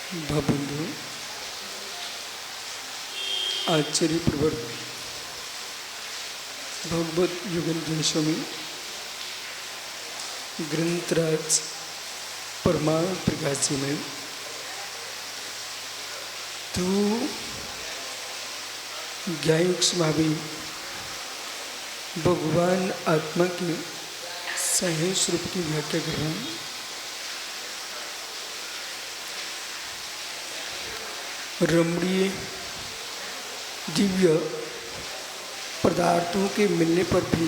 भवबंधु आचार्य प्रवर्त भगवत युगल स्वामी ग्रंथराज परमार प्रकाश जी में तो ज्ञायुक्त स्वामी भगवान आत्मा के सही स्वरूप की व्याख्या कर रहे हैं। रमणीय दिव्य पदार्थों के मिलने पर भी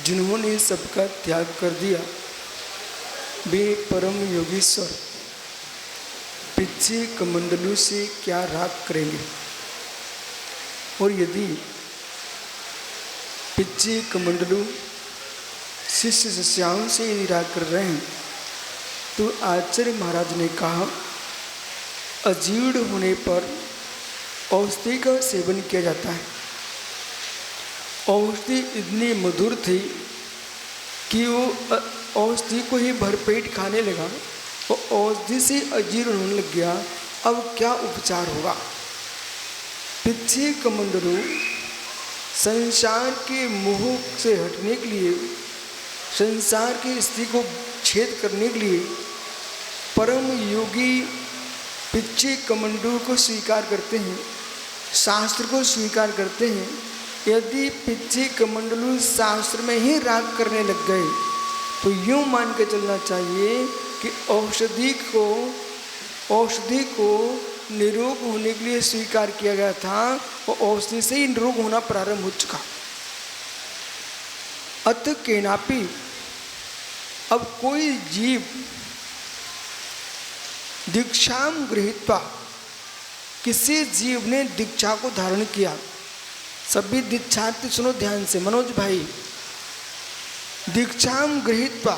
जिन्होंने सबका त्याग कर दिया वे परम योगीश्वर पिछे कमंडलों से क्या राग करेंगे। और यदि पिछे कमंडलों शिष्य शिष्याओं से निराग कर रहे हैं तो आचार्य महाराज ने कहा, अजीर्ण होने पर औषधि का सेवन किया जाता है। औषधि इतनी मधुर थी कि वो औषधि को ही भरपेट खाने लगा और औषधि से अजीर्ण होने लग गया। अब क्या उपचार होगा। पिछे कमंडलों संसार के मोह से हटने के लिए, संसार की स्थिति को छेद करने के लिए परम योगी पिछे कमंडलों को स्वीकार करते हैं, शास्त्र को स्वीकार करते हैं। यदि पिछे कमंडलों शास्त्र में ही राग करने लग गए तो यूँ मान के चलना चाहिए कि औषधि को निरोग होने के लिए स्वीकार किया गया था और औषधि से ही निरोग होना प्रारंभ हो चुका। अत केनापि अब कोई जीव दीक्षाम गृहीत्वा, किसी जीव ने दीक्षा को धारण किया। सभी दीक्षार्थी सुनो ध्यान से, मनोज भाई, दीक्षाम गृहीत्वा,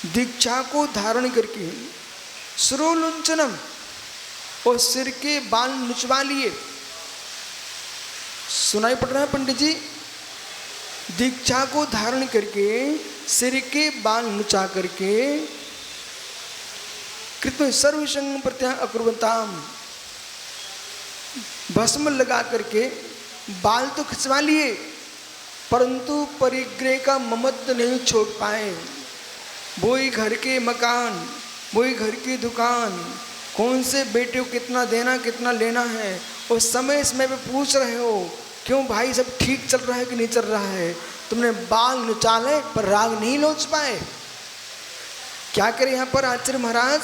दीक्षा को धारण करके श्रोलुंचनम, और सिर के बाल नुचवा लिए। सुनाई पड़ रहा है पंडित जी? दीक्षा को धारण करके सिर के बाल नुचा करके कृत्य सर्वसंग प्रत्याह अकुर्वताम, भस्म लगा करके बाल तो खिंचवा लिए परंतु परिग्रह का ममत्व नहीं छोड़ पाए। वही घर के मकान, वही घर की दुकान, कौन से बेटे को कितना देना कितना लेना है, और समय समय पे पूछ रहे हो क्यों भाई सब ठीक चल रहा है कि नहीं चल रहा है। तुमने बाल नुचाले पर राग नहीं नोच पाए। क्या करे यहाँ पर आचार्य महाराज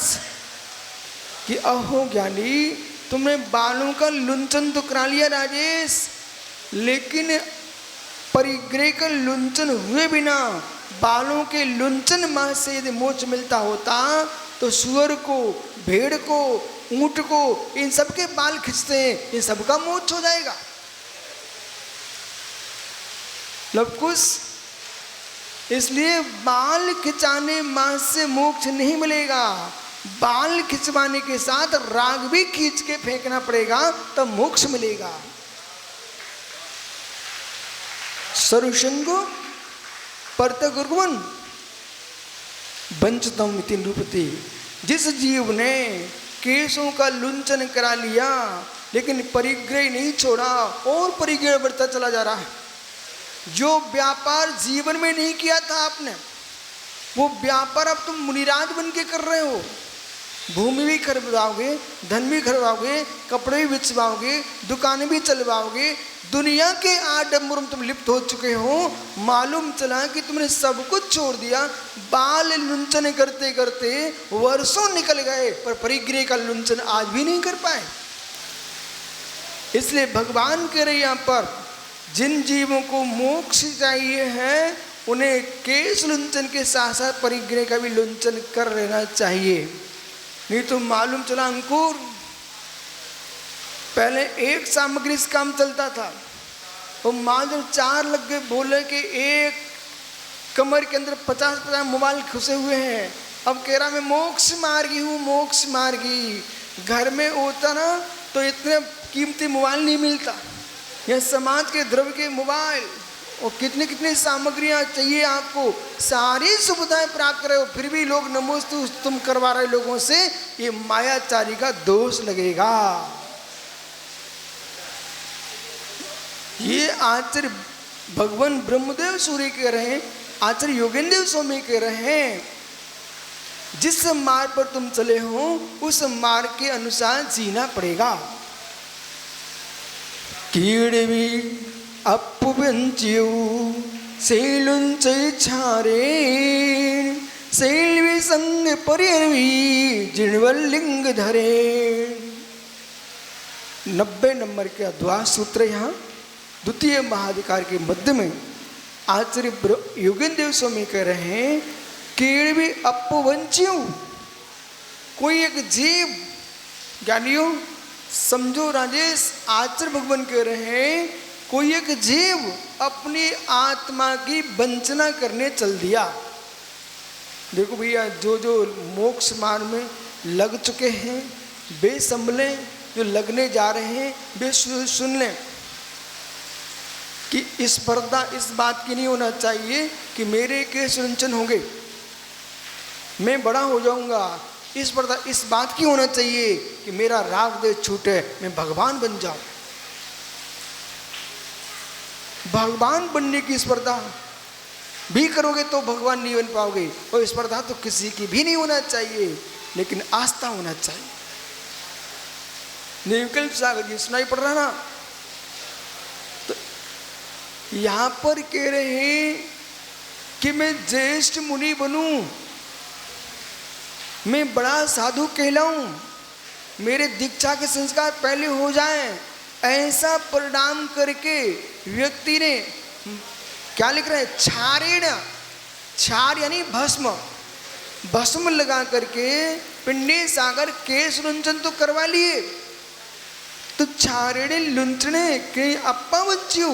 कि अहो ज्ञानी, तुमने बालों का लुंचन तो करा लिया राजेश, लेकिन परिग्रह का लुंचन हुए बिना बालों के लुंचन माह से यदि मोक्ष मिलता होता तो सुअर को, भेड़ को, ऊंट को, इन सबके बाल खींचते हैं, इन सबका मोक्ष हो जाएगा। लवकुश, इसलिए बाल खिंचाने माह से मोक्ष नहीं मिलेगा। बाल खिंचवाने के साथ राग भी खींच के फेंकना पड़ेगा तब मोक्ष मिलेगा। सर्वसंगो परतगुर्वन वंचतम इति निरूपति। जिस जीव ने केशों का लुंचन करा लिया लेकिन परिग्रह नहीं छोड़ा और परिग्रह बढ़ता चला जा रहा है, जो व्यापार जीवन में नहीं किया था आपने, वो व्यापार अब तुम मुनिराज बन के कर रहे हो। भूमि भी खरीदवाओगे, धन भी खरीदवाओगे, कपड़े भी बेचवाओगे, दुकानें भी चलवाओगे, दुनिया के आडंबर में तुम लिप्त हो चुके हो। मालूम चला कि तुमने सब कुछ छोड़ दिया। बाल लुंचन करते करते वर्षों निकल गए पर परिग्रह का लुंचन आज भी नहीं कर पाए। इसलिए भगवान कह रहे यहाँ पर जिन जीवों को मोक्ष चाहिए है उन्हें केश लुंचन के साथ साथ परिग्रह का भी लुंचन कर लेना चाहिए। नहीं तो मालूम चला अंकुर, पहले एक सामग्री से काम चलता था और मां जब चार लग गए, बोले कि एक कमर के अंदर 50-50 मोबाइल घुसे हुए हैं। अब कह रहा मैं मोक्ष मार्गी हूँ, मोक्ष मार्गी। घर में होता ना तो इतने कीमती मोबाइल नहीं मिलता। यह समाज के द्रव्य के मोबाइल और कितनी कितनी सामग्रियां चाहिए आपको, सारी सुविधाएं प्राप्त कर रहे हो, फिर भी लोग नमोस्तु तुम करवा रहे लोगों से, ये मायाचारी का दोष लगेगा। ये आचार्य भगवान ब्रह्मदेव सूर्य कह रहे हैं, आचार्य योगेंद्र स्वामी कह रहे हैं, जिस मार्ग पर तुम चले हो उस मार्ग के अनुसार जीना पड़ेगा। कीड़वी अपुवंच्यु सेलुंचै छारे सेल्वी संग परियरवी जिणवलिंग धरे। 90 नंबर के अद्वास सूत्र यहाँ द्वितीय महाधिकार के मध्य में आचार्य योगेंद्र स्वामी कह रहे हैं, कीड़वी अपवंच्यु, कोई एक जीव, ज्ञानियों समझो राजेश, आचार्य भगवान कह रहे हैं कोई एक जीव अपनी आत्मा की वंचना करने चल दिया। देखो भैया, जो जो मोक्ष मार्ग में लग चुके हैं वे संभलें, जो लगने जा रहे हैं वे सुन लें कि स्पर्धा इस बात की नहीं होना चाहिए कि मेरे केस रुंचन होंगे, मैं बड़ा हो जाऊंगा। इस स्पर्धा इस बात की होना चाहिए कि मेरा राग देश छूटे, मैं भगवान बन जाऊं। भगवान बनने की स्पर्धा भी करोगे तो भगवान नहीं बन पाओगे, और स्पर्धा तो किसी की भी नहीं होना चाहिए, लेकिन आस्था होना चाहिए। नीलकंठ सागर जी सुनाई पड़ रहा ना, तो यहां पर कह रहे हैं कि मैं ज्येष्ठ मुनि बनूं, मैं बड़ा साधु कहलाऊं, मेरे दीक्षा के संस्कार पहले हो जाएं, ऐसा परिणाम करके व्यक्ति ने क्या लिख रहे हैं, क्षारेण, क्षार यानी भस्म, भस्म लगा करके पिंडे सागर केश लुंचन तो करवा लिए, तो क्षारेण लुंचने के अपवंच्यु,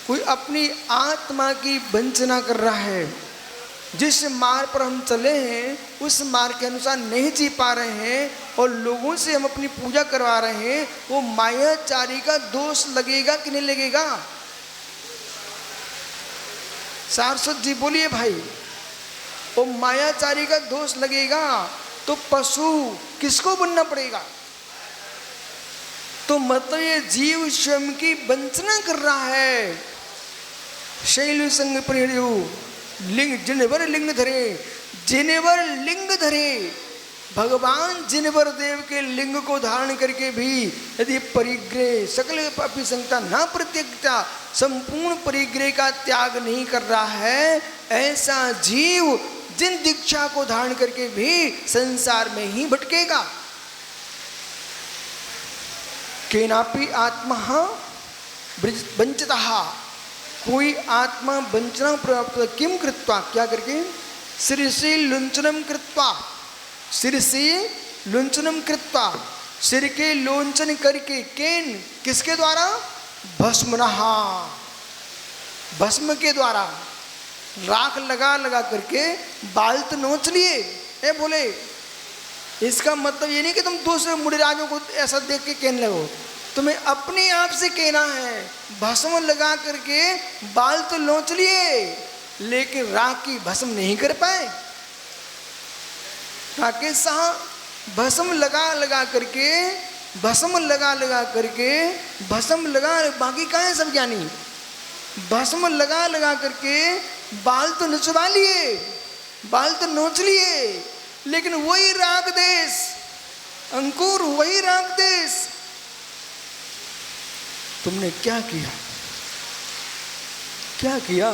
कोई अपनी आत्मा की वंचना कर रहा है। जिस मार्ग पर हम चले हैं उस मार्ग के अनुसार नहीं जी पा रहे हैं और लोगों से हम अपनी पूजा करवा रहे हैं, वो मायाचारी का दोष लगेगा कि नहीं लगेगा? सारस्वत जी बोलिए भाई, वो मायाचारी का दोष लगेगा तो पशु किसको बनना पड़ेगा? तो मतलब ये जीव स्वयं की वंचना कर रहा है। शैल संग परिहर्यु लिंग जिनेवर लिंग धरे, जिनेवर लिंग धरे, भगवान जिनेवर देव के लिंग को धारण करके भी यदि परिग्रह सकल पापी संगता ना प्रत्यक्षता, संपूर्ण परिग्रह का त्याग नहीं कर रहा है, ऐसा जीव जिन दीक्षा को धारण करके भी संसार में ही भटकेगा। केनापि आत्मा वंचितः, कोई आत्मा वंचना प्राप्त किम कृत्वा, क्या करके, शिरसि लुंचनम कृत्वा, शिरसि लुंचनम कृत्वा, सिर के लोंचन करके, केन किसके द्वारा, भस्मनहा, भस्म के द्वारा, राख लगा लगा करके बाल तो नोच लिए। ए बोले, इसका मतलब ये नहीं कि तुम दूसरे मुड़िराजों को ऐसा देख के कहने लगो, तुम्हें अपने आप से कहना है, भस्म लगा करके बाल तो नोच लिए लेकिन राख की भस्म नहीं कर पाए। राकेश साहब भस्म लगा लगा करके, भस्म लगा लगा करके, भस्म लगा, बाकी कहाँ है सब ज्ञानी, भस्म लगा लगा करके बाल तो नचवा लिए, बाल तो नोच लिए, लेकिन वही राग देश, अंकुर वही राग देश, तुमने क्या किया, क्या किया?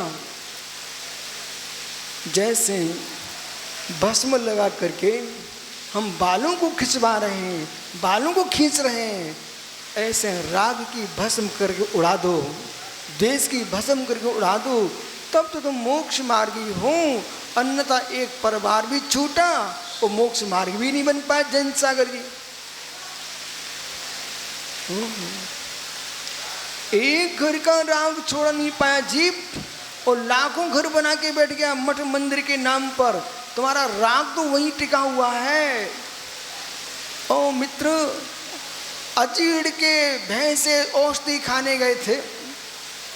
जैसे भस्म लगा करके हम बालों को खिंचवा रहे हैं, बालों को खींच रहे हैं, ऐसे राग की भस्म करके उड़ा दो, देश की भस्म करके उड़ा दो, तब तो तुम मोक्ष मार्गी हो। अन्यथा एक परिवार भी छूटा और मोक्ष मार्ग भी नहीं बन पाए। जैन सागर जी, एक घर का राग छोड़ा नहीं पाया जीव और लाखों घर बना के बैठ गया मठ मंदिर के नाम पर, तुम्हारा राग तो वहीं टिका हुआ है। ओ मित्र, अजीड़ के भैंसे औषधि खाने गए थे,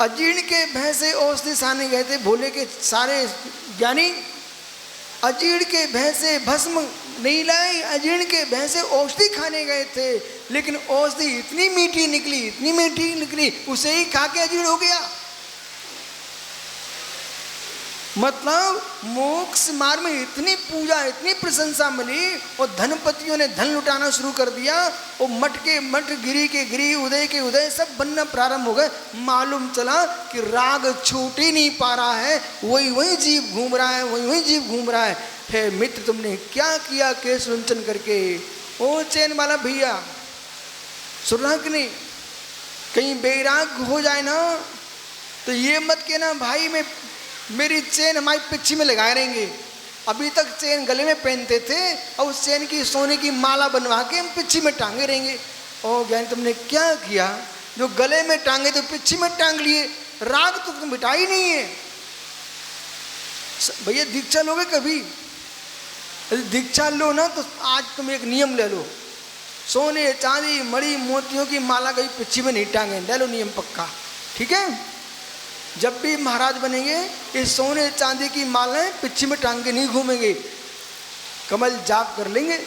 अजीर्ण के भय से औषधि साने गए थे भोले के सारे ज्ञानी। अजीर्ण के भय से भस्म नहीं लाए, अजीर्ण के भय से औषधि खाने गए थे, लेकिन औषधि इतनी मीठी निकली, इतनी मीठी निकली, उसे ही खा के अजीर्ण हो गया। मतलब मोक्ष मार्ग में इतनी पूजा, इतनी प्रशंसा मिली और धनपतियों ने धन लुटाना शुरू कर दिया और मठ के मठ, गिरी के गिरी, उदय के उदय सब बनना प्रारंभ हो गए। मालूम चला कि राग छूट ही नहीं पा रहा है, वही वही जीव घूम रहा है, वही वही जीव घूम रहा है। हे मित्र, तुमने क्या किया केश रुंचन करके? ओ चैन वाला भैया, सुन रहा कि नहीं? कहीं बेराग हो जाए ना तो ये मत कहना भाई मैं मेरी चेन हमारी पिच्छी में लगाए रहेंगे। अभी तक चेन गले में पहनते थे और उस चेन की सोने की माला बनवा के हम पिच्छी में टांगे रहेंगे। ओ ज्ञानी, तुमने क्या किया? जो गले में टांगे तो पिच्छी में टांग लिए, राग तो तुम मिटा ही नहीं है। भैया दीक्षा लोगे कभी? यदि दीक्षा लो ना तो आज तुम एक नियम ले लो, सोने चांदी मणि मोतियों की माला कभी पिच्छी में नहीं टांगे, ले लो नियम पक्का, ठीक है? जब भी महाराज बनेंगे इस सोने चांदी की मालाएं पिच्छी में टांग के नहीं घूमेंगे, कमल जाप कर लेंगे,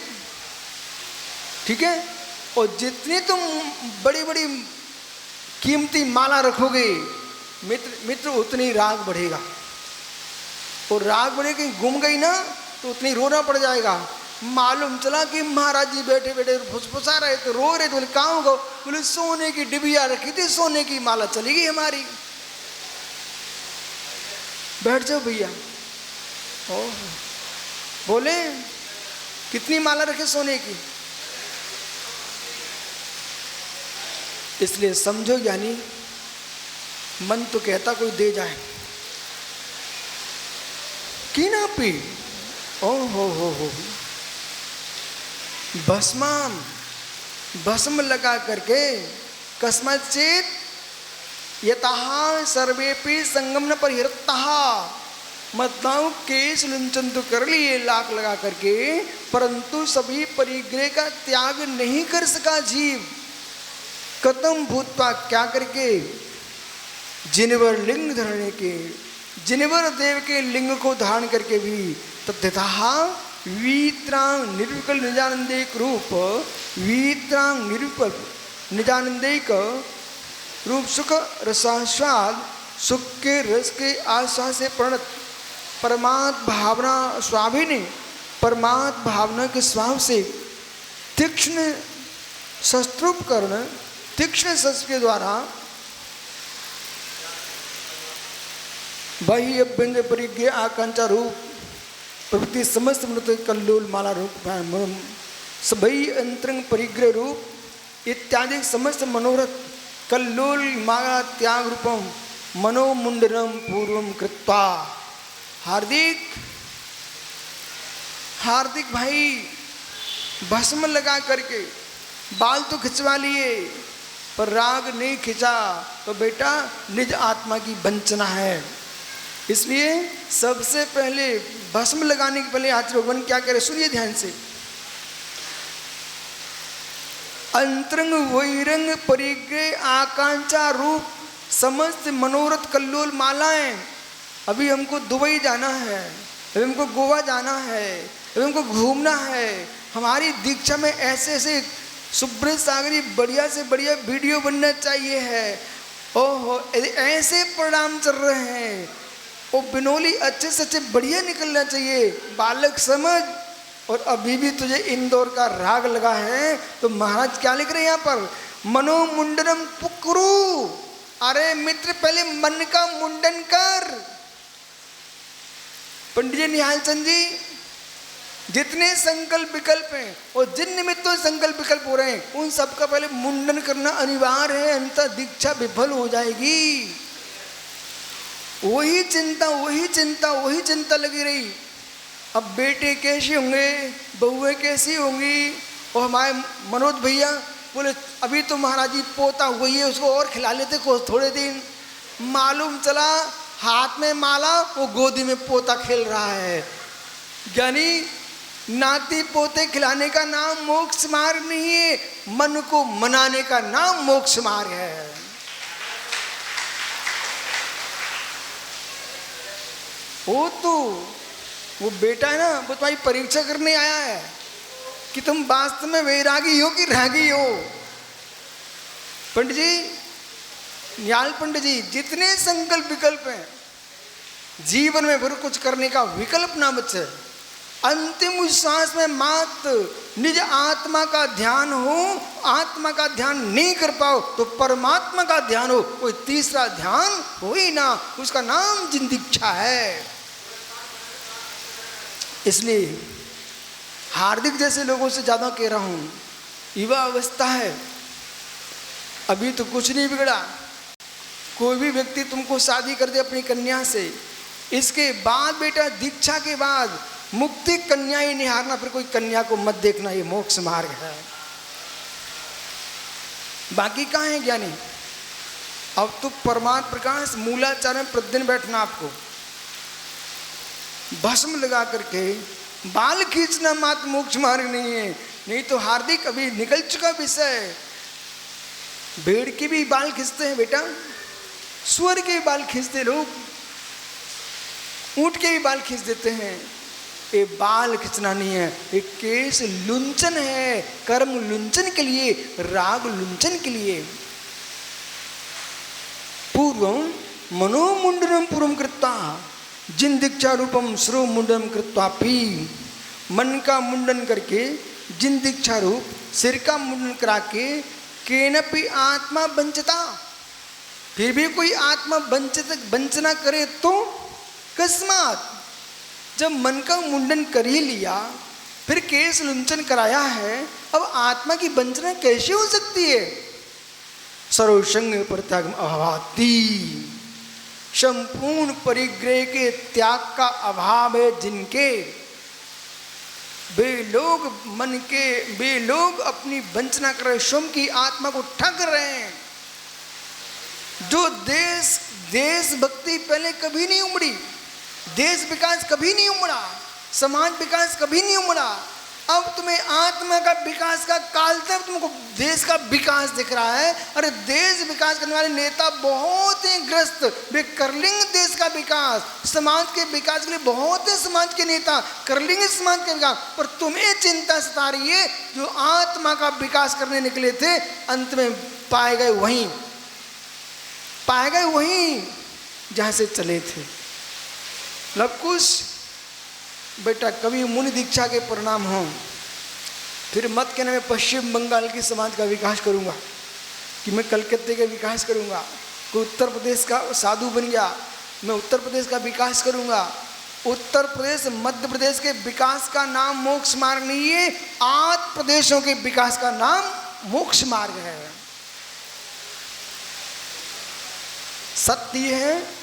ठीक है? और जितनी तुम बड़ी बड़ी कीमती माला रखोगे मित्र उतनी राग बढ़ेगा। और राग बढ़े कहीं गुम गई ना तो उतनी रोना पड़ जाएगा। मालूम चला कि महाराज जी बैठे बैठे फुसफुसा रहे थे, रो रहे थे। बोले कहाँ हो? बोले सोने की डिबिया रखी थी, सोने की माला चली गई हमारी। बैठ जाओ भैया। ओह, बोले कितनी माला रखे सोने की? इसलिए समझो ज्ञानी, मन तो कहता कोई दे जाए की ना पी। ओ हो भस्म लगा करके कस्मचित यतः सर्वेपि संगम न परिहरतः। मतलब केश लुंचन तो कर लिए लाख लगा करके, परंतु सभी परिग्रह का त्याग नहीं कर सका जीव। कतम भूतवा, क्या करके? जिनवर लिंग धरने के, जिनवर देव के लिंग को धारण करके भी तथा वीत्रांग निर्विकल निजानंदेक रूप, वीत्रांग निर्विकल निजानंदेक रूप सुख रसास्वाद, सुख के रस के आस्वाद से प्रणत परमात्म भावना स्वाभिनी, परमात्म भावना के स्वाभ से तीक्ष्ण शस्त्रोपकरण, तीक्ष्ण शस्त्र के द्वारा बाह्य अभ्यंग परिज्ञ आकांक्षा रूप प्रवृत्ति समस्त मृत कल्लोल माला रूप सभी अंतरंग परिग्रह रूप इत्यादि समस्त मनोरथ कल्लोल माला त्याग रूपम मनोमुंडनम पूर्वम कृत्वा। हार्दिक हार्दिक भाई, भस्म लगा करके बाल तो खिंचवा लिए पर राग नहीं खिंचा तो बेटा निज आत्मा की वंचना है। इसलिए सबसे पहले भस्म लगाने के पहले आचार्य भगवान क्या कह रहे, सुनिए ध्यान से। अंतरंग वैरंग परिग्रह आकांक्षा रूप समस्त मनोरथ कल्लोल मालाएं। अभी हमको दुबई जाना है, अभी हमको गोवा जाना है, अभी हमको घूमना है। हमारी दीक्षा में ऐसे ऐसे सुब्रत सागरी बढ़िया से बढ़िया वीडियो बनना चाहिए है। ओहो, ऐसे परिणाम चल रहे हैं, वो बिनोली अच्छे से अच्छे बढ़िया निकलना चाहिए। बालक समझ, और अभी भी तुझे इंदौर का राग लगा है तो महाराज क्या लिख रहे हैं यहाँ पर, मनोमुंडनम पुकुरु। अरे मित्र, पहले मन का मुंडन कर। पंडित जी निहाल चंद जी, जितने संकल्प विकल्प हैं और जिन निमित्तों संकल्प विकल्प हो रहे हैं उन सबका पहले मुंडन करना अनिवार्य है, अंततः दीक्षा विफल हो जाएगी। वही चिंता लगी रही। अब बेटे कैसे होंगे, बहुएं कैसी होंगी। और हमारे मनोज भैया बोले अभी तो महाराज जी पोता हुई है, उसको और खिला लेते कुछ थोड़े दिन। मालूम चला हाथ में माला, वो गोदी में पोता खेल रहा है। यानी नाती पोते खिलाने का नाम मोक्ष मार्ग नहीं है, मन को मनाने का नाम मोक्ष मार्ग है। वो बेटा है ना, वो तुम्हारी परीक्षा करने आया है कि तुम वास्तव में वैरागी हो कि रागी हो। पंडित जी, न्याल पंडित जी, जितने संकल्प विकल्प हैं जीवन में, फिर कुछ करने का विकल्प ना बचे। अंतिम उस सांस में मात्र निज आत्मा का ध्यान हो, आत्मा का ध्यान नहीं कर पाओ तो परमात्मा का ध्यान हो, कोई तीसरा ध्यान हो ही ना, उसका नाम जिन दीक्षा है। इसलिए हार्दिक जैसे लोगों से ज्यादा कह रहा हूं, युवा अवस्था है, अभी तो कुछ नहीं बिगड़ा। कोई भी व्यक्ति तुमको शादी कर दे अपनी कन्या से, इसके बाद बेटा दीक्षा के बाद मुक्ति कन्या ही निहारना, फिर कोई कन्या को मत देखना, ये मोक्ष मार्ग है। बाकी कहाँ है ज्ञानी? अब तो परमात्म प्रकाश मूलाचार में प्रतिदिन बैठना, आपको भस्म लगा करके बाल खींचना मात्र मोक्ष मार्ग नहीं है। नहीं तो हार्दिक अभी निकल चुका विषय। भेड़ के भी बाल खींचते हैं बेटा, सुअर के भी बाल खींचते लोग, ऊंट के भी बाल खींच देते हैं। ये बाल खींचना नहीं है, ये केस लुंचन है, कर्म लुंचन के लिए, राग लुंचन के लिए। पूर्वम मनोमुंडनम पूर्वम कृत्वा जिन दीक्षा रूपम श्रो मुंडनम कृत्वापि, मन का मुंडन करके जिन दीक्षा रूप सिर का मुंडन करा के केनपि आत्मा वंचता, फिर भी कोई आत्मा वंचना करे तो कस्मात, जब मन का मुंडन कर ही लिया, फिर केस लुंचन कराया है, अब आत्मा की वंचना कैसे हो सकती है? सर्वसंग परित्याग अभावाति, संपूर्ण परिग्रह के त्याग का अभाव है जिनके, वे लोग अपनी वंचना कर रहे, स्वयं की आत्मा को ठग रहे हैं। जो देश भक्ति पहले कभी नहीं उमड़ी, देश विकास कभी नहीं उमड़ा, समाज विकास कभी नहीं उमड़ा, अब तुम्हें आत्मा का विकास का काल तक तुमको देश का विकास दिख रहा है। अरे देश विकास करने वाले नेता बहुत ही ग्रस्त, वे कर लेंगे देश का विकास, समाज के विकास के लिए बहुत है समाज के नेता कर लेंगे समाज का विकास, पर तुम्हें चिंता सता रही है जो आत्मा का विकास करने निकले थे, अंत में पाए गए वहीं जहां से चले थे। लवकुश बेटा, कभी मुनि दीक्षा के परिणाम हो, फिर मत कहना मैं पश्चिम बंगाल की समाज का विकास करूंगा, कि मैं कलकत्ते का विकास करूंगा, कोई उत्तर प्रदेश का साधु बन गया मैं उत्तर प्रदेश का विकास करूंगा। उत्तर प्रदेश मध्य प्रदेश के विकास का नाम मोक्ष मार्ग नहीं है, 8 प्रदेशों के विकास का नाम मोक्ष मार्ग है। सत्य है,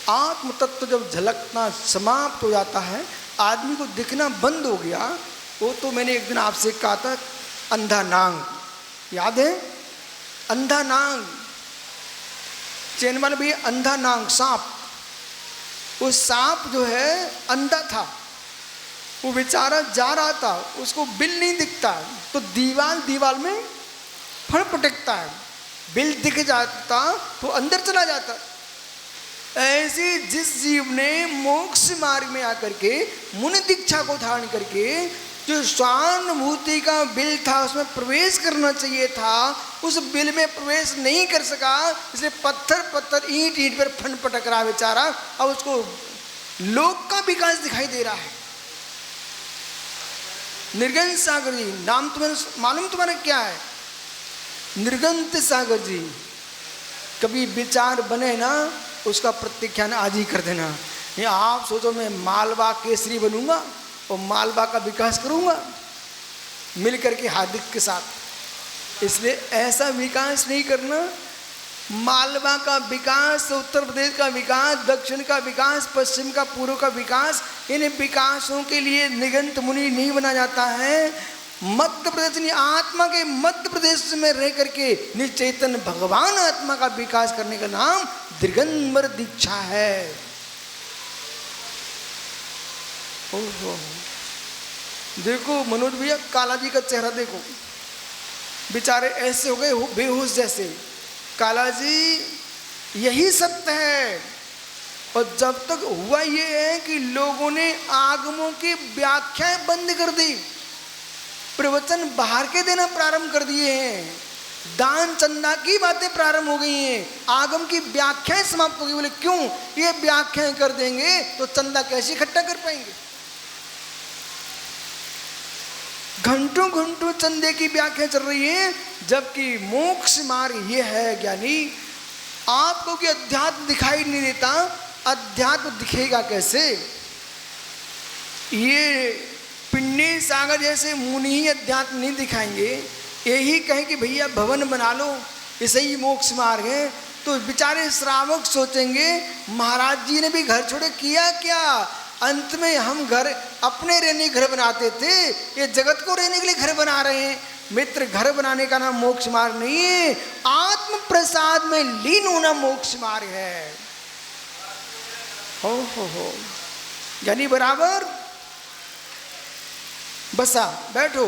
आत्म तत्व जब झलकना समाप्त हो जाता है, आदमी को दिखना बंद हो गया। वो तो मैंने एक दिन आपसे कहा था, अंधा नांग याद है? अंधा नांग, चैनवाल भी अंधा नांग सांप, वो सांप जो है अंधा था, वो बेचारा जा रहा था, उसको बिल नहीं दिखता तो दीवाल में फड़ पटकता है, बिल दिख जाता तो अंदर चला जाता। ऐसे जिस जीव ने मोक्ष मार्ग में आकर के मुनि दीक्षा को धारण करके जो स्वानुभूति का बिल था उसमें प्रवेश करना चाहिए था, उस बिल में प्रवेश नहीं कर सका, इसलिए पत्थर ईंट पर फन पटक रहा बेचारा। अब उसको लोक का विकास दिखाई दे रहा है। निर्गंत सागर जी नाम तुम्हें मालूम तुम्हारा क्या है? निर्गंत सागर जी, कभी विचार बने ना उसका प्रत्याख्यान आज ही कर देना। ये आप सोचो मैं मालवा केसरी बनूंगा और मालवा का विकास करूंगा मिल करके हार्दिक के साथ, इसलिए ऐसा विकास नहीं करना। मालवा का विकास, उत्तर प्रदेश का विकास, दक्षिण का विकास, पश्चिम का, पूर्व का विकास, इन विकासों के लिए निगंत मुनि नहीं बना जाता है। मध्य प्रदेश आत्मा के मध्य प्रदेश में रह करके निचेतन भगवान आत्मा का विकास करने का नाम दिगंबर दीक्षा है। ओहो, देखो मनोज भैया, काला जी का चेहरा देखो, बेचारे ऐसे हो गए बेहोश जैसे। काला जी यही सत्य है, और जब तक हुआ ये है कि लोगों ने आगमों की व्याख्याएं बंद कर दी, प्रवचन बाहर के देना प्रारंभ कर दिए हैं, दान चंदा की बातें प्रारंभ हो गई हैं, आगम की व्याख्याएं समाप्त हो गई। बोले क्यों? ये व्याख्याएं कर देंगे तो चंदा कैसे इकट्ठा कर पाएंगे? घंटों घंटों चंदे की व्याख्या चल रही है, जबकि मोक्ष मार्ग ये है ज्ञानी, आपको कि अध्यात्म दिखाई नहीं देता, अध्यात्म दिखेगा कैसे? ये पिंडी सागर जैसे मुनि ही अध्यात्म नहीं दिखाएंगे। यही कहें कि भैया भवन बना लो, इसे ही मोक्ष मार्ग है, तो बेचारे श्रावक सोचेंगे महाराज जी ने भी घर छोड़े किया क्या? अंत में हम घर अपने रहने घर बनाते थे, ये जगत को रहने के लिए घर बना रहे हैं। मित्र, घर बनाने का नाम मोक्ष मार्ग नहीं है, आत्म प्रसाद में लीन होना मोक्ष मार्ग है। हो यानी बराबर बसा बैठो,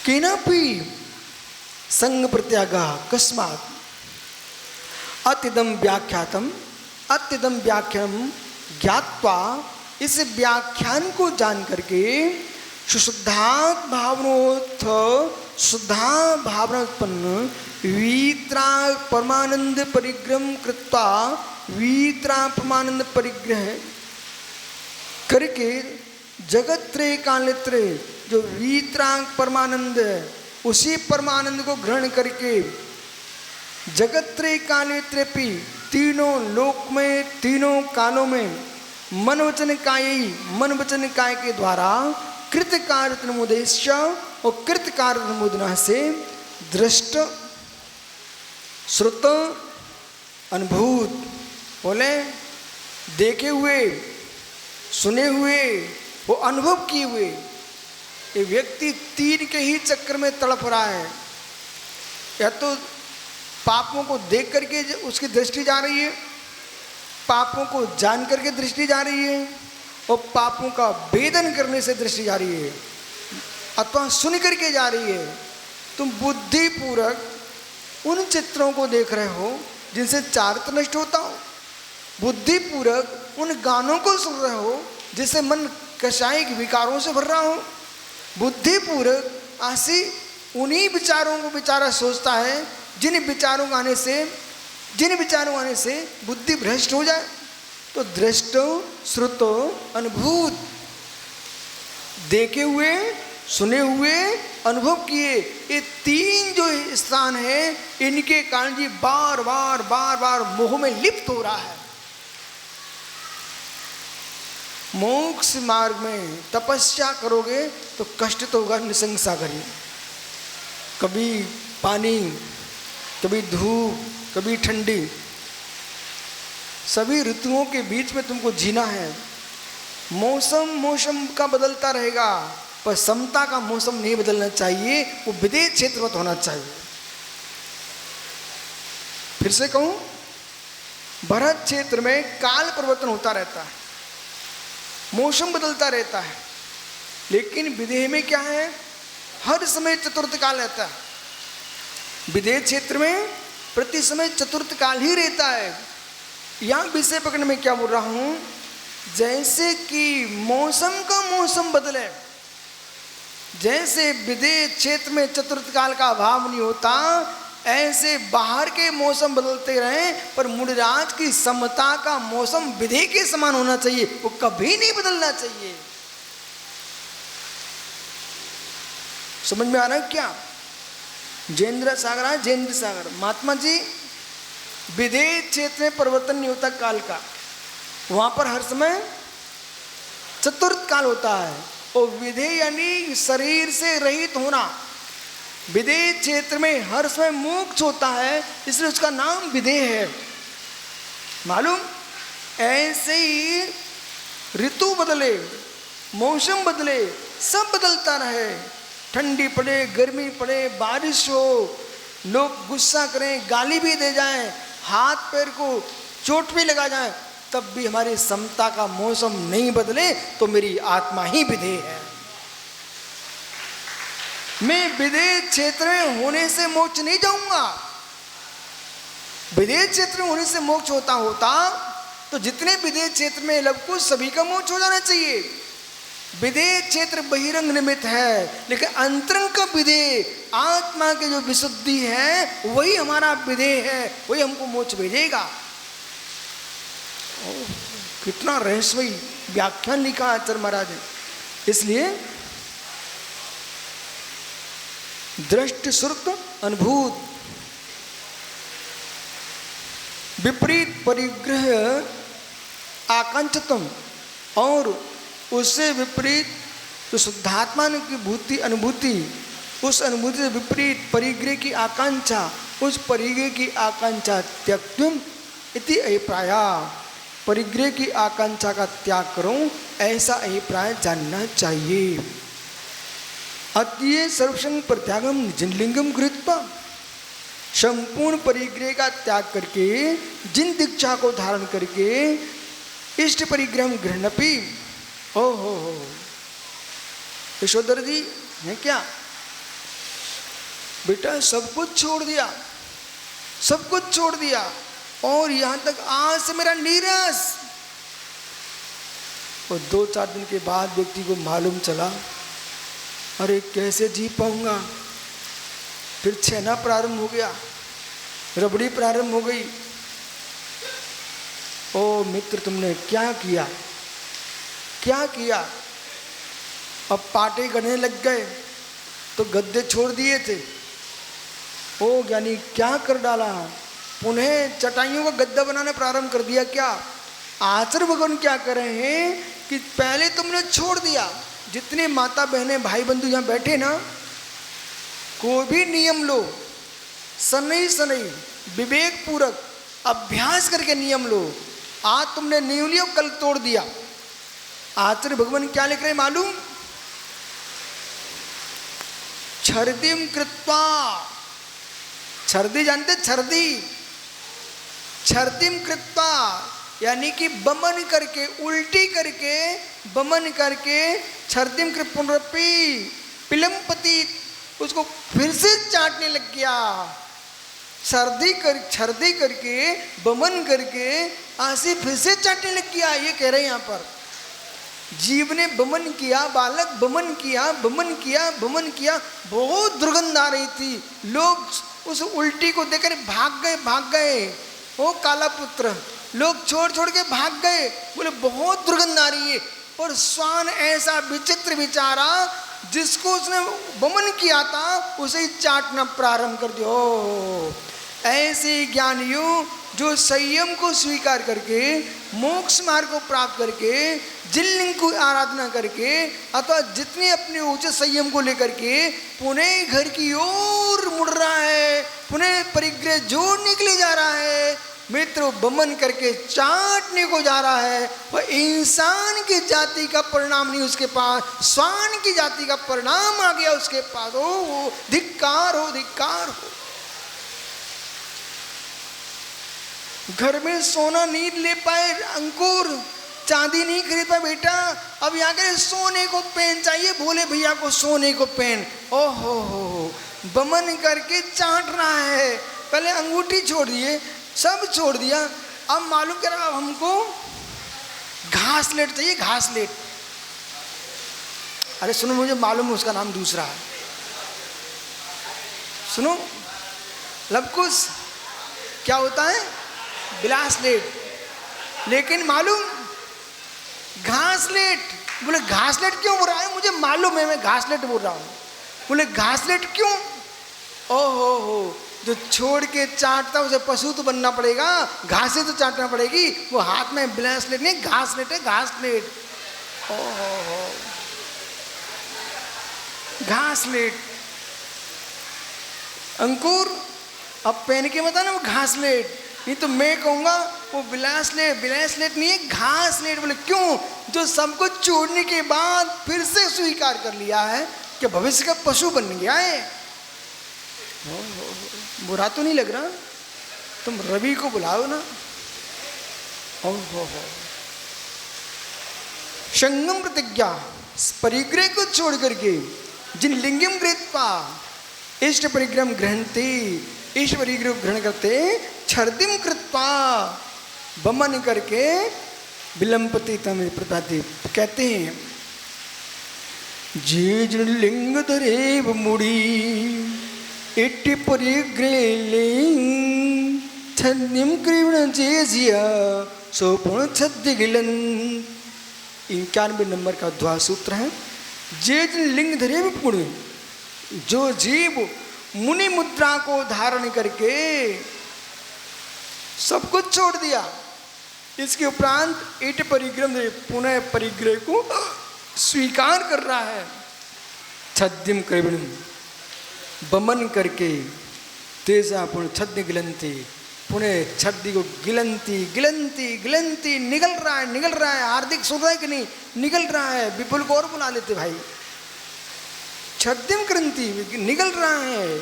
केनापि संग प्रत्यागा कस्मात् अत्यदम व्याख्यातम अत्यदम व्याख्यान ज्ञात्वा, इस व्याख्यान को जान करके शुद्धात् भावनोत्थ शुद्धा भावना उत्पन्न वीत्रा परमानंद परिग्रह कृत्वा, वीत्रा परमानंद परिग्रह करके जगत त्रय काल त्रय, जो वीतराग परमानंद है उसी परमानंद को ग्रहण करके जगत त्रय काल त्रयपि, तीनों लोक में तीनों कालों में मन वचन काय के द्वारा कृत कार्य मुदेश्य और कृत कार्य मुदना से दृष्ट श्रुत अनुभूत, बोले देखे हुए सुने हुए वो अनुभव किए हुए, ये व्यक्ति तीन के ही चक्कर में तड़प रहा है। या तो पापों को देख करके उसकी दृष्टि जा रही है, पापों को जान करके दृष्टि जा रही है, और पापों का भेदन करने से दृष्टि जा रही है, अथवा सुन करके जा रही है। तुम बुद्धिपूर्वक उन चित्रों को देख रहे हो जिनसे चारित्र नष्ट होता हो, बुद्धिपूर्वक उन गानों को सुन रहे हो जिससे मन कषायिक विकारों से भर रहा हो, बुद्धिपूर्वक आसी उन्हीं विचारों को बेचारा सोचता है जिन विचारों आने से बुद्धि भ्रष्ट हो जाए। तो दृष्टो श्रुतो अनुभूत, देखे हुए सुने हुए अनुभव किए, ये तीन जो स्थान है इनके कारण जी बार बार मोह में लिप्त हो रहा है। मोक्ष मार्ग में तपस्या करोगे तो कष्ट तो होगा, निसंग सागर ही, कभी पानी कभी धूप कभी ठंडी, सभी ऋतुओं के बीच में तुमको जीना है। मौसम का बदलता रहेगा, पर समता का मौसम नहीं बदलना चाहिए, वो विदेश क्षेत्र में होना चाहिए। फिर से कहूं, भरत क्षेत्र में काल परिवर्तन होता रहता है, मौसम बदलता रहता है, लेकिन विदेह में क्या है, हर समय चतुर्थ काल रहता है। विदेह क्षेत्र में प्रति समय चतुर्थ काल ही रहता है। यहां विषय पकड़ने में क्या बोल रहा हूं, जैसे कि मौसम का मौसम बदले, जैसे विदेह क्षेत्र में चतुर्थ काल का अभाव नहीं होता, ऐसे बाहर के मौसम बदलते रहे, पर मुनिराज की समता का मौसम विदेह के समान होना चाहिए, वो कभी नहीं बदलना चाहिए। समझ में आ रहा है क्या? जेंद्र सागर महात्मा जी, विदेह क्षेत्र में परिवर्तन नहीं होता काल का, वहां पर हर समय चतुर्थ काल होता है। और विदेह यानी शरीर से रहित होना, विदेह क्षेत्र में हर समय मोक्ष होता है, इसलिए उसका नाम विदेह है। मालूम, ऐसे ही ऋतु बदले, मौसम बदले, सब बदलता रहे, ठंडी पड़े गर्मी पड़े बारिश हो, लोग गुस्सा करें गाली भी दे जाएं, हाथ पैर को चोट भी लगा जाए, तब भी हमारी समता का मौसम नहीं बदले तो मेरी आत्मा ही विदेह है। मैं विदेह क्षेत्र में होने से मोक्ष नहीं जाऊंगा, विदेह क्षेत्र में होने से मोक्ष होता तो जितने विदेह क्षेत्र में लवकुश सभी का मोक्ष हो जाना चाहिए। विदेह क्षेत्र बहिरंग निमित्त है, लेकिन अंतरंग का विदेह आत्मा की जो विशुद्धि है वही हमारा विदेह है, वही हमको मोक्ष भेजेगा। कितना रहस्यमयी व्याख्यान लिखा आचार्य महाराज ने। इसलिए दृष्टि श्रुत अनुभूत विपरीत परिग्रह आकांक्षतम, और उससे विपरीत तो शुद्धात्मा की भूति अनुभूति, उस अनुभूति से विपरीत परिग्रह की आकांक्षा, उस परिग्रह की आकांक्षा त्यक्तुम इति अभिप्राय, परिग्रह की आकांक्षा का त्याग करो, ऐसा अभिप्राय जानना चाहिए। अतीय सर्वसंग प्रत्यागम निजलिंगम गृहीत्वा, संपूर्ण परिग्रह का त्याग करके जिन दीक्षा को धारण करके इष्ट परिग्रह गृहणपि। हो यशोधर जी है क्या बेटा, सब कुछ छोड़ दिया, सब कुछ छोड़ दिया, और यहां तक आज से मेरा नीरस। और 2-4 दिन के बाद व्यक्ति को मालूम चला, अरे कैसे जी पाऊंगा। फिर छेना प्रारंभ हो गया, रबड़ी प्रारंभ हो गई। ओ मित्र, तुमने क्या किया, क्या किया। अब पाटे गढ़ने लग गए तो गद्दे छोड़ दिए थे। ओ ज्ञानी क्या कर डाला, पुनः चटाइयों का गद्दा बनाना प्रारंभ कर दिया। क्या आचार्य भगवान क्या कर रहे हैं कि पहले तुमने छोड़ दिया। जितने माता बहनें भाई बंधु यहाँ बैठे ना, कोई भी नियम लो, सनई सनई विवेक पूर्वक अभ्यास करके नियम लो। आज तुमने नियम लिया, कल तोड़ दिया। आचार्य भगवान क्या लिख रहे मालूम, छर्दिम कृत्वा, छर्दी जानते, छर्दी, छर्दिम कृत्वा यानी कि बमन करके, उल्टी करके, बमन करके, छर्दिम कृपुनरपि पिलमपति, उसको फिर से चाटने लग गया। छर्दी करके, बमन करके आसे फिर से चाटने लग गया। ये कह रहे हैं यहाँ पर, जीव ने बमन किया, बालक बमन किया, बमन किया, बमन किया, बहुत दुर्गंध आ रही थी। लोग उस उल्टी को देखकर भाग गए, भाग गए। ओ काला पुत्र, लोग छोड़ छोड़ के भाग गए, बोले बहुत दुर्गंध आ रही है। और स्वान ऐसा विचित्र विचारा, जिसको उसने बमन किया था उसे ही चाटना प्रारंभ कर दिया। ऐसे ज्ञानियों जो संयम को स्वीकार करके, मोक्ष मार्ग को प्राप्त करके, जिन लिंग को आराधना करके, अथवा जितने अपने ऊंचे संयम को लेकर के पुनः घर की ओर मुड़ रहा है, पुनः परिग्रह जोड़ने के लिए जा रहा है, मित्र बमन करके चाटने को जा रहा है, वह इंसान की जाति का परिणाम नहीं उसके पास, स्वान की जाति का परिणाम आ गया उसके पास। ओ धिक्कार हो, धिक्कार हो। घर में सोना नहीं ले पाए अंकुर, चांदी नहीं खरीद पाए बेटा, अब यहाँ के सोने को पेन चाहिए, बोले भैया को सोने को पेन। ओहो हो, बमन करके चाट रहा है। पहले अंगूठी छोड़ दिए, सब छोड़ दिया, अब मालूम कर रहा हमको घासलेट चाहिए, घासलेट। अरे सुनो, मुझे मालूम है उसका नाम दूसरा है, सुनो, लवकुश क्या होता है, बिलासलेट। लेकिन मालूम घासलेट, बोले घासलेट क्यों बोल रहा है, मुझे मालूम है मैं घासलेट बोल रहा हूँ। बोले घासलेट क्यों, ओहो हो, जो छोड़ के चाटता उसे पशु तो बनना पड़ेगा, घासे तो चाटना पड़ेगी। वो हाथ में ब्रेसलेट नहीं, घासलेट है, घासलेट। ओहो हो, घासलेट। अंकुर अब पहन के बता ना वो घासलेट, नहीं तो मैं कहूँगा वो बिलासलेट, बिलासलेट नहीं है, घासलेट। बोले क्यों, जो सबको छोड़ने के बाद फिर से स्वीकार कर लिया है कि भविष्य का पशु बन गया है। बुरा तो नहीं लग रहा, तुम रवि को बुलाओ ना। संगम प्रतिज्ञा, परिग्रह को छोड़ करके जिन लिंगम गृहीत्वा इष्ट परिग्रह ग्रहणते, इष्ट परिग्रह ग्रहण करते, छर्दिम कृत्वा बमन करके विलंपति तम प्रपाति कहते हैं जे जन लिंग धरेव मुड़ी इट्टी परिग्रेलिंग छद्दिम कृष्ण जेजिया सोपुण छद्दि गिलन 91 नंबर का द्वा सूत्र है। जे जन लिंग धरेव मुड़ी, जो जीव मुनि मुद्रा को धारण करके सब कुछ छोड़ दिया, इसके उपरांत इट परिग्रह पुनः परिग्रह को स्वीकार कर रहा है। छद्दिम कृष्ण बमन करके तेजा पुण्य छद्य गिलंती, पुनः छद्दी को गिलंती गिलंती गिलंती निगल रहा है। हार्दिक सुन रहा है कि नहीं? निगल रहा है। विपुल को और बुला लेते भाई। छद्दिम क्रांति निगल रहा है।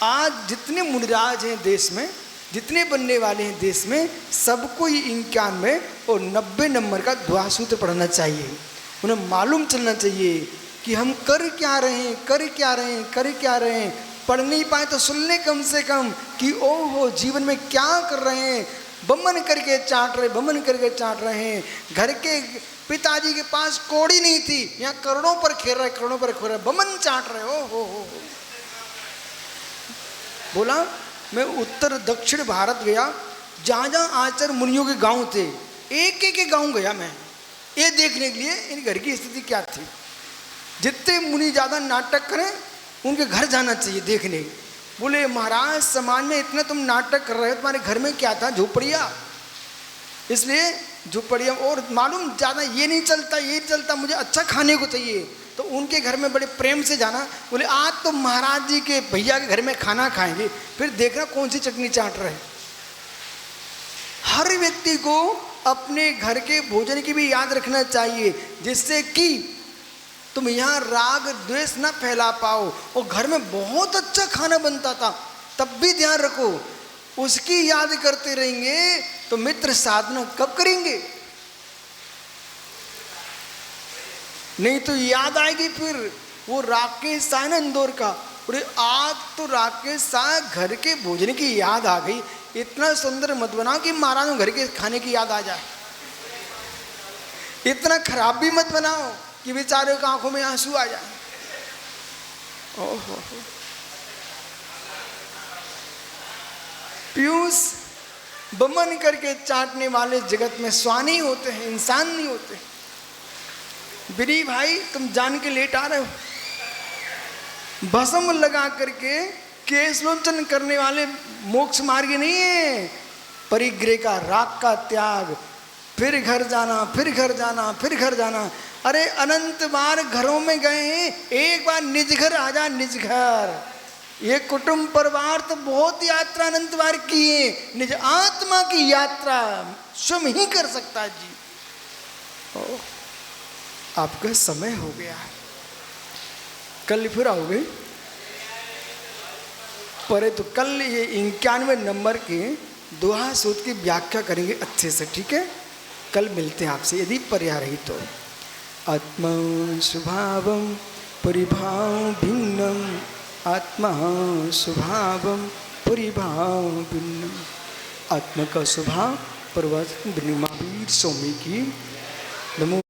आज जितने मुनिराज हैं देश में, जितने बनने वाले हैं देश में, सबको ये 91 और 90 नंबर का द्वा सूत्र पढ़ना चाहिए। उन्हें मालूम चलना चाहिए कि हम कर क्या रहे हैं, कर क्या रहे हैं, कर क्या रहे हैं। पढ़ नहीं पाए तो सुन ले कम से कम कि ओहो जीवन में क्या कर रहे हैं। बमन करके चाट रहे, बमन करके चाट रहे हैं। घर के पिताजी के पास कौड़ी नहीं थी, यहाँ करोड़ों पर खेल रहे, करोड़ों पर खेल रहे, बमन चाट रहे। ओ हो बोला मैं उत्तर दक्षिण भारत गया, जहाँ जहाँ आचार्य मुनियों के गांव थे, एक एक गांव गया मैं ये देखने के लिए इन घर की स्थिति क्या थी। जितने मुनि ज़्यादा नाटक करें उनके घर जाना चाहिए देखने। बोले महाराज समाज में इतना तुम नाटक कर रहे हो, तुम्हारे घर में क्या था? झोपड़िया। इसलिए झोपड़िया और मालूम ज़्यादा ये नहीं चलता, ये नहीं चलता, मुझे अच्छा खाने को चाहिए। तो उनके घर में बड़े प्रेम से जाना। बोले आज तो महाराज जी के भैया के घर में खाना खाएंगे, फिर देखना कौन सी चटनी चाट रहे। हर व्यक्ति को अपने घर के भोजन की भी याद रखना चाहिए, जिससे कि तुम यहाँ राग द्वेष ना फैला पाओ। और घर में बहुत अच्छा खाना बनता था, तब भी ध्यान रखो, उसकी याद करते रहेंगे तो मित्र साधना कब करेंगे? नहीं तो याद आएगी फिर वो राकेश साय ना इंदौर का। और आज तो राकेश साय घर के भोजन की याद आ गई। इतना सुंदर मत बनाओ कि महाराज घर के खाने की याद आ जाए। इतना खराब भी मत बनाओ कि बेचारे की आंखों में आंसू आ जाए। ओहो पीयूष बमन करके चाटने वाले जगत में स्वानी होते हैं, इंसान नहीं होते। बिरी भाई तुम जान के लेट आ रहे हो। भस्म लगा करके केश लोचन करने वाले मोक्ष मार्ग नहीं है। परिग्रह का, राग का त्याग, फिर घर जाना, फिर घर जाना, फिर घर जाना। अरे अनंत बार घरों में गए हैं, एक बार निज घर आ जा, निज घर। ये कुटुंब परिवार तो बहुत यात्रा अनंत बार किए, निज आत्मा की यात्रा स्वयं ही कर सकता है जी। आपका समय हो गया, कल फिर आओगे। पर तो कल ये 91 नंबर के दोहा सूत्र की व्याख्या करेंगे अच्छे से, ठीक है? कल मिलते हैं आपसे, यदि पर्याय रही तो। आत्मा स्वभावम परिभाव भिन्नम, आत्मा स्वभावम परिभाव भिन्नम। आत्मा का स्वभाव परिवर्तन महावीर स्वामी की नमो।